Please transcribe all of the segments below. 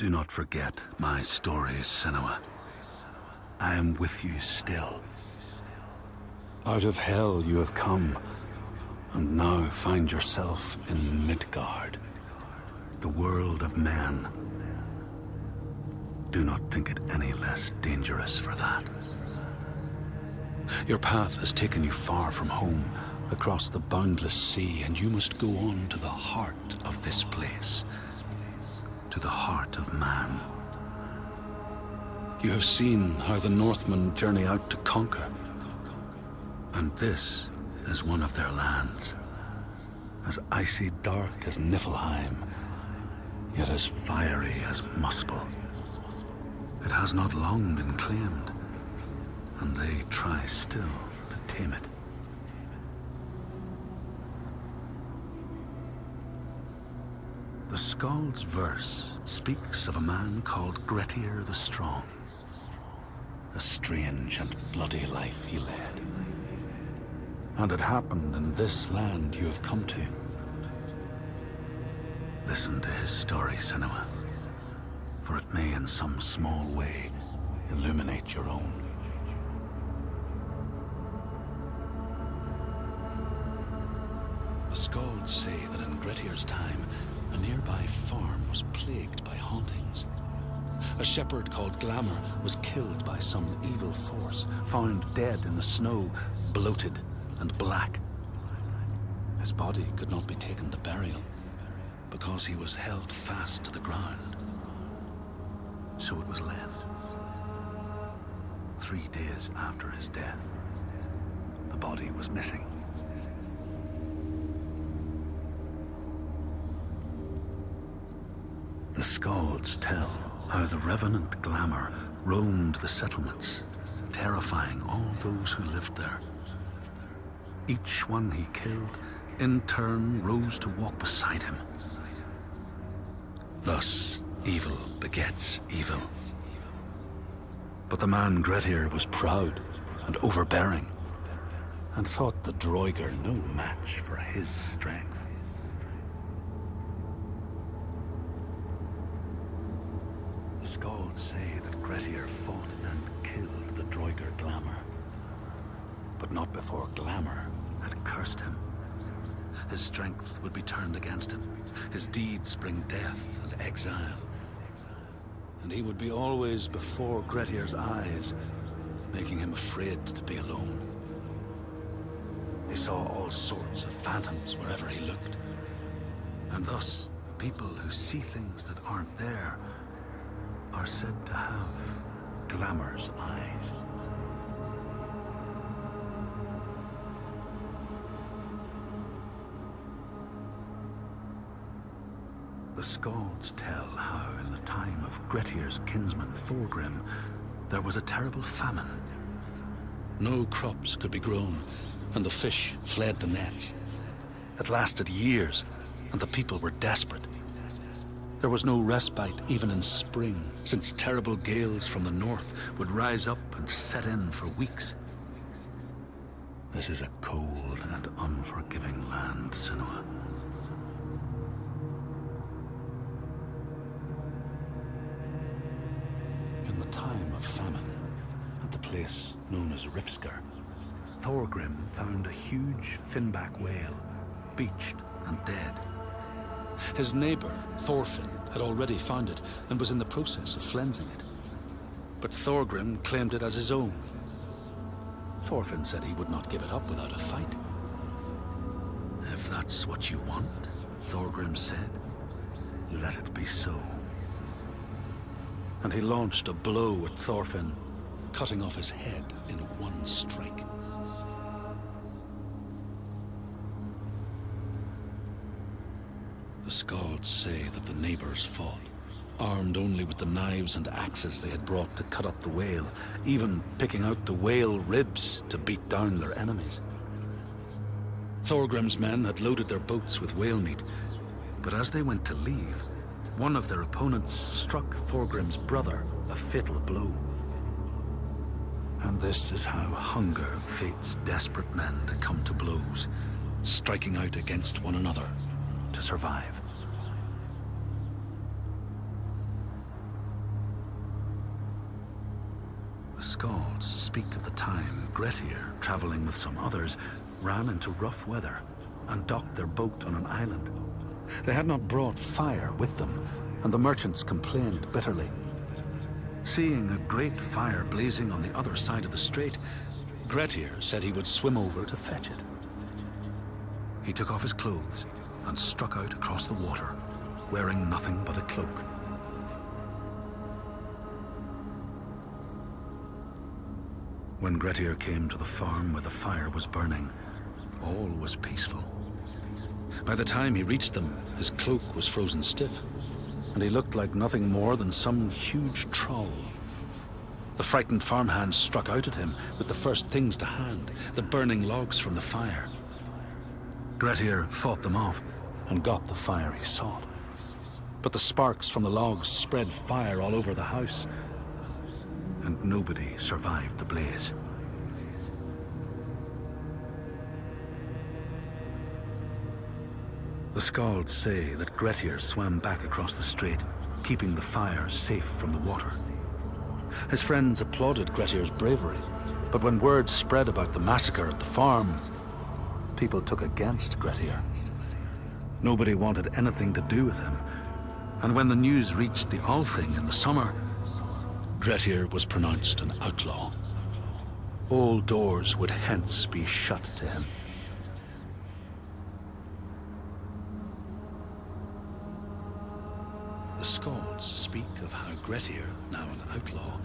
Do not forget my stories, Senua. I am with you still. Out of hell you have come, and now find yourself in Midgard, the world of men. Do not think it any less dangerous for that. Your path has taken you far from home, across the boundless sea, and you must go on to the heart of this place, to the heart of man. You have seen how the Northmen journey out to conquer, and this is one of their lands, as icy dark as Niflheim, yet as fiery as Muspel. It has not long been claimed, and they try still to tame it. The Skald's verse speaks of a man called Grettir the Strong. A strange and bloody life he led. And it happened in this land you have come to. Listen to his story, Senua, for it may in some small way illuminate your own. The Skalds say that in Grettir's time, a nearby farm was plagued by hauntings. A shepherd called Glamour was killed by some evil force, found dead in the snow, bloated and black. His body could not be taken to burial, because he was held fast to the ground. So it was left. 3 days after his death, the body was missing. The Skalds tell how the revenant Glamour roamed the settlements, terrifying all those who lived there. Each one he killed, in turn, rose to walk beside him. Thus, evil begets evil. But the man Grettir was proud and overbearing, and thought the Droiger no match for his strength. The Skalds say that Grettir fought and killed the Droiger Glamour, but not before Glamour had cursed him. His strength would be turned against him, his deeds bring death and exile, and he would be always before Grettir's eyes, making him afraid to be alone. He saw all sorts of phantoms wherever he looked, and thus people who see things that aren't there are said to have Glamour's eyes. The Skalds tell how in the time of Grettir's kinsman Thorgrim, there was a terrible famine. No crops could be grown, and the fish fled the nets. It lasted years, and the people were desperate. There was no respite even in spring, since terrible gales from the north would rise up and set in for weeks. This is a cold and unforgiving land, Senua. In the time of famine, at the place known as Rifskar, Thorgrim found a huge finback whale, beached and dead. His neighbor, Thorfinn, had already found it and was in the process of flensing it. But Thorgrim claimed it as his own. Thorfinn said he would not give it up without a fight. If that's what you want, Thorgrim said, let it be so. And he launched a blow at Thorfinn, cutting off his head in one strike. The Skalds say that the neighbors fought, armed only with the knives and axes they had brought to cut up the whale, even picking out the whale ribs to beat down their enemies. Thorgrim's men had loaded their boats with whale meat, but as they went to leave, one of their opponents struck Thorgrim's brother a fatal blow. And this is how hunger fates desperate men to come to blows, striking out against one another to survive. The Skalds speak of the time Grettir, traveling with some others, ran into rough weather and docked their boat on an island. They had not brought fire with them, and the merchants complained bitterly. Seeing a great fire blazing on the other side of the strait, Grettir said he would swim over to fetch it. He took off his clothes and struck out across the water, wearing nothing but a cloak. When Grettir came to the farm where the fire was burning, all was peaceful. By the time he reached them, his cloak was frozen stiff, and he looked like nothing more than some huge troll. The frightened farmhands struck out at him with the first things to hand, the burning logs from the fire. Grettir fought them off and got the fire he sought. But the sparks from the logs spread fire all over the house, and nobody survived the blaze. The Skalds say that Grettir swam back across the strait, keeping the fire safe from the water. His friends applauded Grettir's bravery, but when word spread about the massacre at the farm, people took against Grettir. Nobody wanted anything to do with him, and when the news reached the Althing in the summer, Grettir was pronounced an outlaw. All doors would hence be shut to him. The Skalds speak of how Grettir, now an outlaw,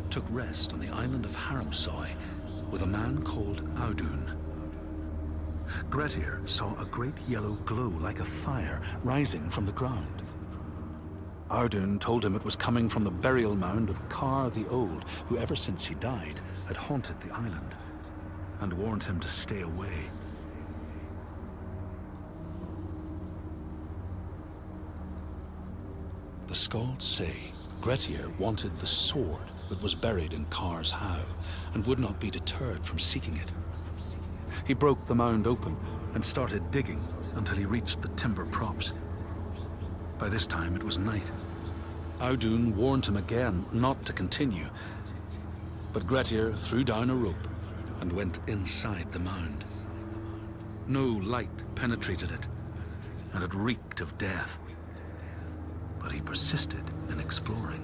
took rest on the island of Haramsoy with a man called Audun. Grettir saw a great yellow glow like a fire rising from the ground. Audun told him it was coming from the burial mound of Kar the Old, who ever since he died had haunted the island, and warned him to stay away. The Skalds say Grettir wanted the sword that was buried in Kar's howe, and would not be deterred from seeking it. He broke the mound open and started digging until he reached the timber props. By this time it was night. Audun warned him again not to continue, but Grettir threw down a rope and went inside the mound. No light penetrated it, and it reeked of death. But he persisted in exploring.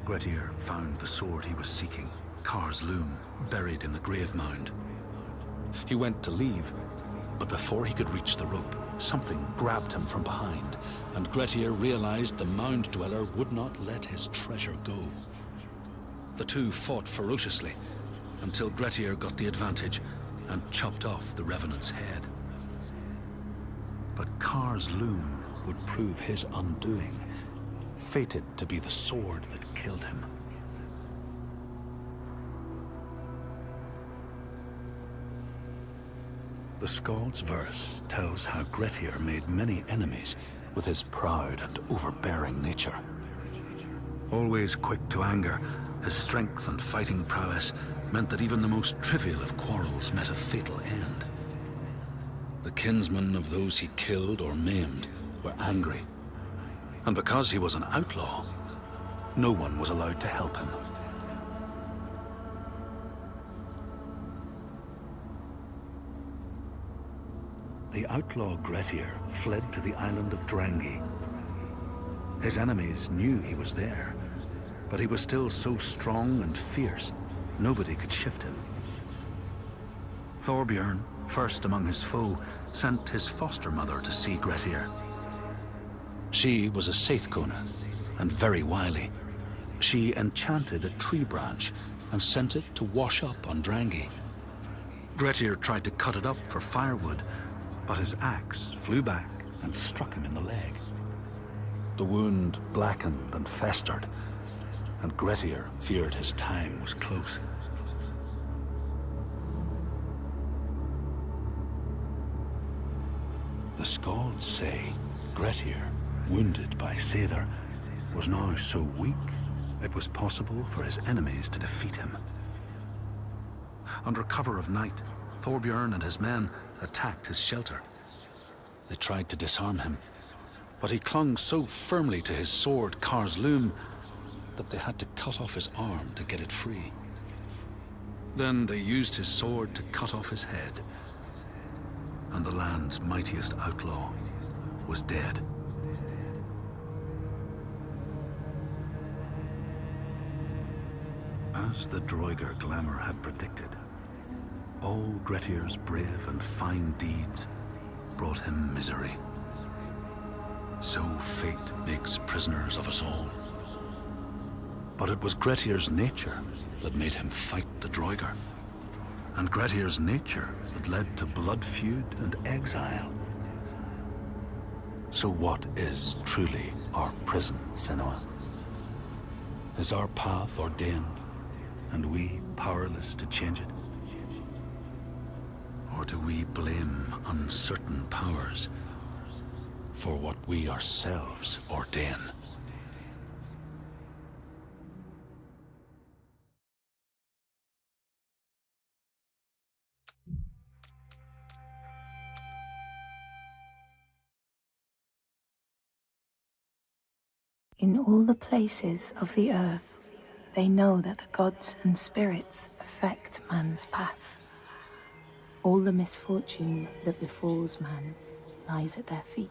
Grettir found the sword he was seeking, Kar's loom, buried in the grave mound. He went to leave, but before he could reach the rope, something grabbed him from behind, and Grettir realized the mound dweller would not let his treasure go. The two fought ferociously until Grettir got the advantage and chopped off the revenant's head. But Kar's loom would prove his undoing, fated to be the sword that killed him. The Skald's verse tells how Grettir made many enemies with his proud and overbearing nature. Always quick to anger, his strength and fighting prowess meant that even the most trivial of quarrels met a fatal end. The kinsmen of those he killed or maimed were angry, and because he was an outlaw, no one was allowed to help him. The outlaw Grettir fled to the island of Drangi. His enemies knew he was there, but he was still so strong and fierce, nobody could shift him. Thorbjorn, first among his foe, sent his foster mother to see Grettir. She was a Seithkona, and very wily. She enchanted a tree branch and sent it to wash up on Drangi. Grettir tried to cut it up for firewood, but his axe flew back and struck him in the leg. The wound blackened and festered, and Grettir feared his time was close. The Skalds say Grettir, wounded by Seithr, was now so weak it was possible for his enemies to defeat him. Under cover of night, Thorbjorn and his men attacked his shelter. They tried to disarm him, but he clung so firmly to his sword, Kar's loom, that they had to cut off his arm to get it free. Then they used his sword to cut off his head, and the land's mightiest outlaw was dead. As the Droiger glamour had predicted, all Grettir's brave and fine deeds brought him misery. So fate makes prisoners of us all. But it was Grettir's nature that made him fight the Droiger, and Grettir's nature that led to blood feud and exile. So what is truly our prison, Senua? Is our path ordained, and we powerless to change it? Or do we blame uncertain powers for what we ourselves ordain? In all the places of the earth, they know that the gods and spirits affect man's path. All the misfortune that befalls man lies at their feet.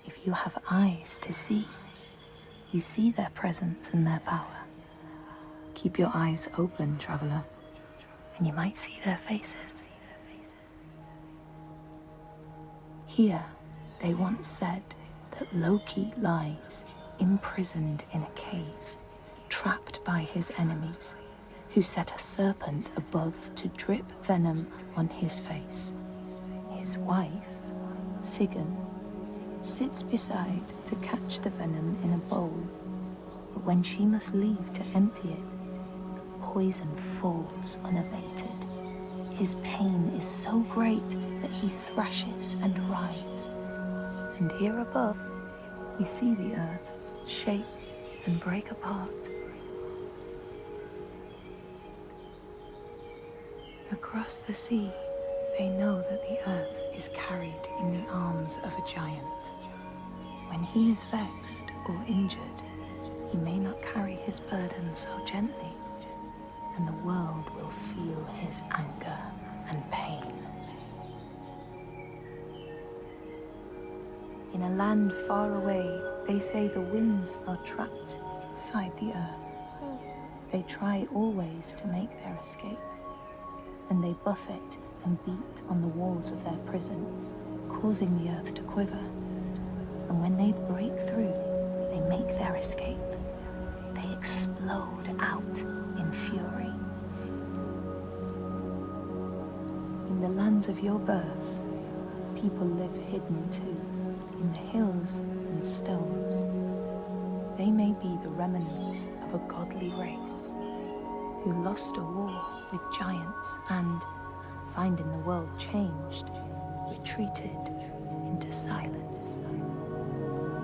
If you have eyes to see, you see their presence and their power. Keep your eyes open, traveler, and you might see their faces. Here, they once said that Loki lies imprisoned in a cave, trapped by his enemies, who set a serpent above to drip venom on his face. His wife, Sigyn, sits beside to catch the venom in a bowl, but when she must leave to empty it, the poison falls unabated. His pain is so great that he thrashes and writhes. And here above, we see the earth shake and break apart. Across the sea, they know that the earth is carried in the arms of a giant. When he is vexed or injured, he may not carry his burden so gently, and the world will feel his anger and pain. In a land far away, they say the winds are trapped inside the earth. They try always to make their escape, and they buffet and beat on the walls of their prison, causing the earth to quiver. And when they break through, they make their escape. They explode out in fury. In the lands of your birth, people live hidden too, in the hills and stones. They may be the remnants of a godly race who lost a war with giants and, finding the world changed, retreated into silence.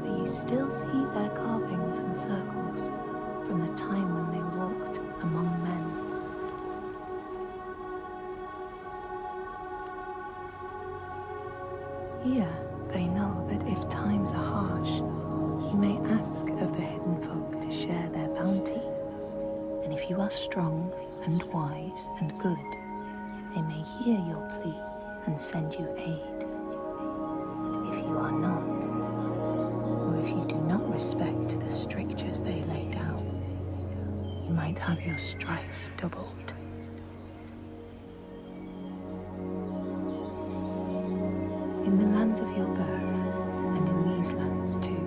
But you still see their carvings and circles from the time when they walked among men. Here, they know that if times are harsh, you may ask of the hidden folk to share their bounty. And if you are strong and wise and good, they may hear your plea and send you aid. But if you are not, or if you do not respect the strictures they lay down, you might have your strife doubled. In the lands of your birth, and in these lands too,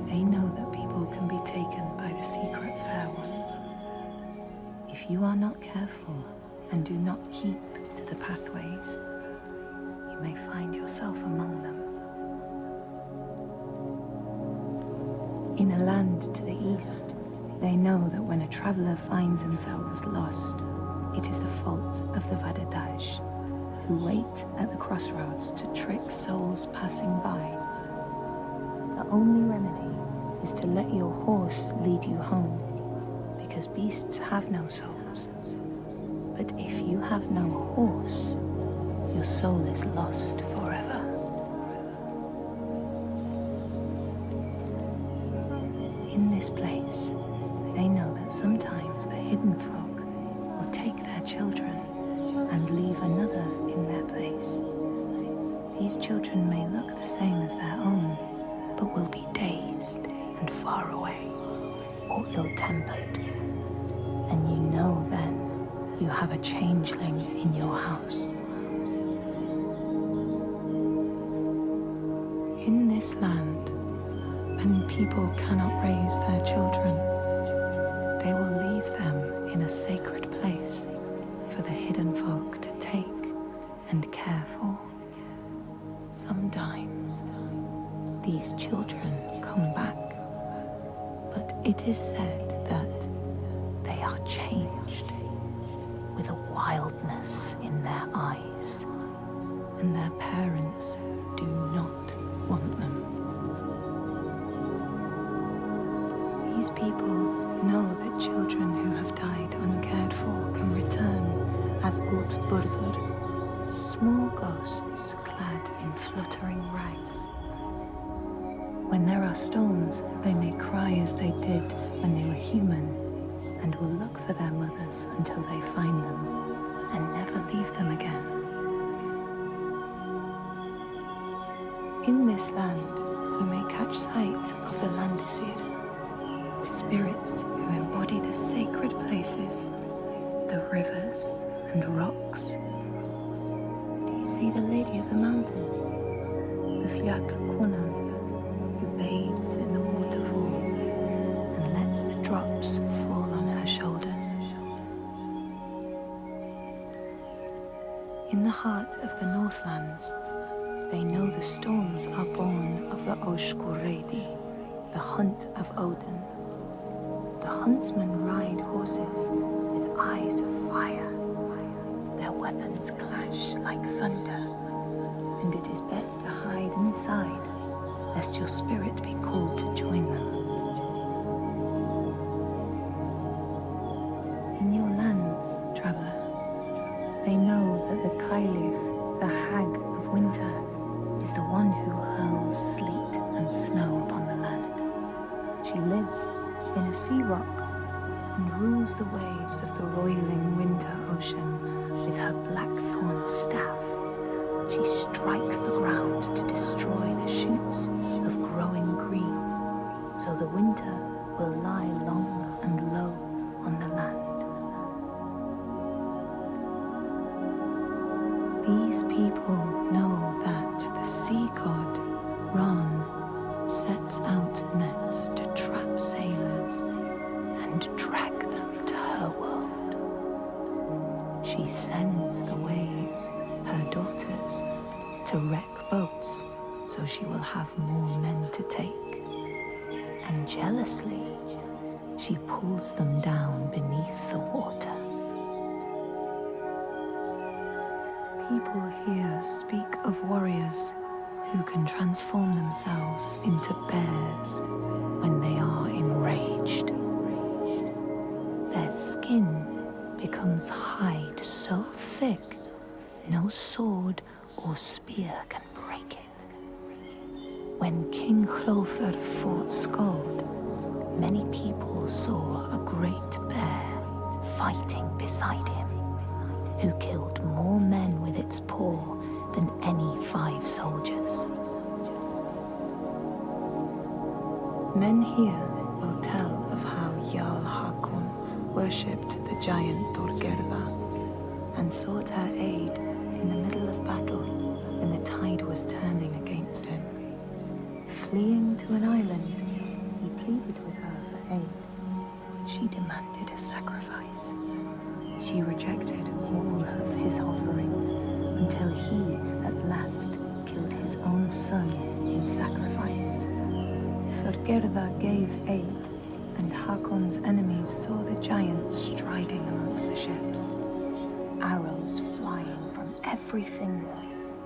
they know that people can be taken by the secret fair ones. If you are not careful and do not keep to the pathways, you may find yourself among them. In a land to the east, they know that when a traveler finds themselves lost, it is the fault of the Vadadash, who wait at the crossroads to trick souls passing by. The only remedy is to let your horse lead you home, because beasts have no souls. But if you have no horse, your soul is lost forever. In this place, they know that sometimes the hidden folk will take their children and leave another in their place. These children may look the same as their own, but will be dazed and far away, or ill-tempered. And you know then you have a changeling in your house. In this land, when people cannot raise their children, they will leave them in a sacred place for the hidden folk to take and care for. Sometimes these children come back, but it is said that they are changed with a wildness in their eyes, and their parents do not want them. These people know that children who have died uncared for can return as Útburður, small ghosts clad in fluttering rags. When there are storms, they may cry as they did when they were human, and will look for their mothers until they find them, and never leave them again. In this land, you may catch sight of the Landdísir, the spirits who embody the sacred places, the rivers and rocks. Do you see the Lady of the Mountain, the Fjallkonan, who bathes in the waterfall and lets the drops fall on her shoulders? In the heart of the Northlands, they know the storms are born of the Óskurreidi, the hunt of Odin. The huntsmen ride horses with eyes of fire. Their weapons clash like thunder, and it is best to hide inside, lest your spirit be called to join them. In your lands, traveler, they know that the Kailif, the hag of winter, is the one who hurls sleet and snow upon the land. She lives in a sea rock and rules the waves of the roiling winter ocean with her blackthorn staff. She strikes the ground to destroy the shoots of growing green, so the winter will lie long and low on the land. These people know that the sea god, Ran, sets out nets to trap sailors and drag them to her world. She sends the waves, her daughters, to wreck boats so she will have more men to take. And jealously, she pulls them down beneath the water. People here speak of warriors who can transform themselves into bears when they are enraged. Their skin becomes hide so thick, no sword or spear can break it. When King Hrólfr fought Skald, many people saw a great bear fighting beside him, who killed more men with its paw than any 5 soldiers. Men here will tell of how Jarl Hakon worshipped the giant Þorgerða and sought her aid in the middle of battle when the tide was turning against him. Fleeing to an island, he pleaded with her for aid. She demanded a sacrifice. She rejected all of his offerings until he, at last, killed his own son in sacrifice. Þorgerða gave aid, and Hakon's enemies saw the giant striding amongst the ships, arrows flying from every finger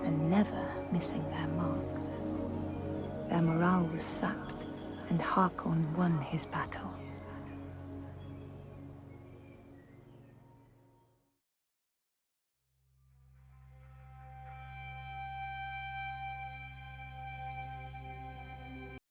and never missing their mark. Their morale was sapped, and Hakon won his battle.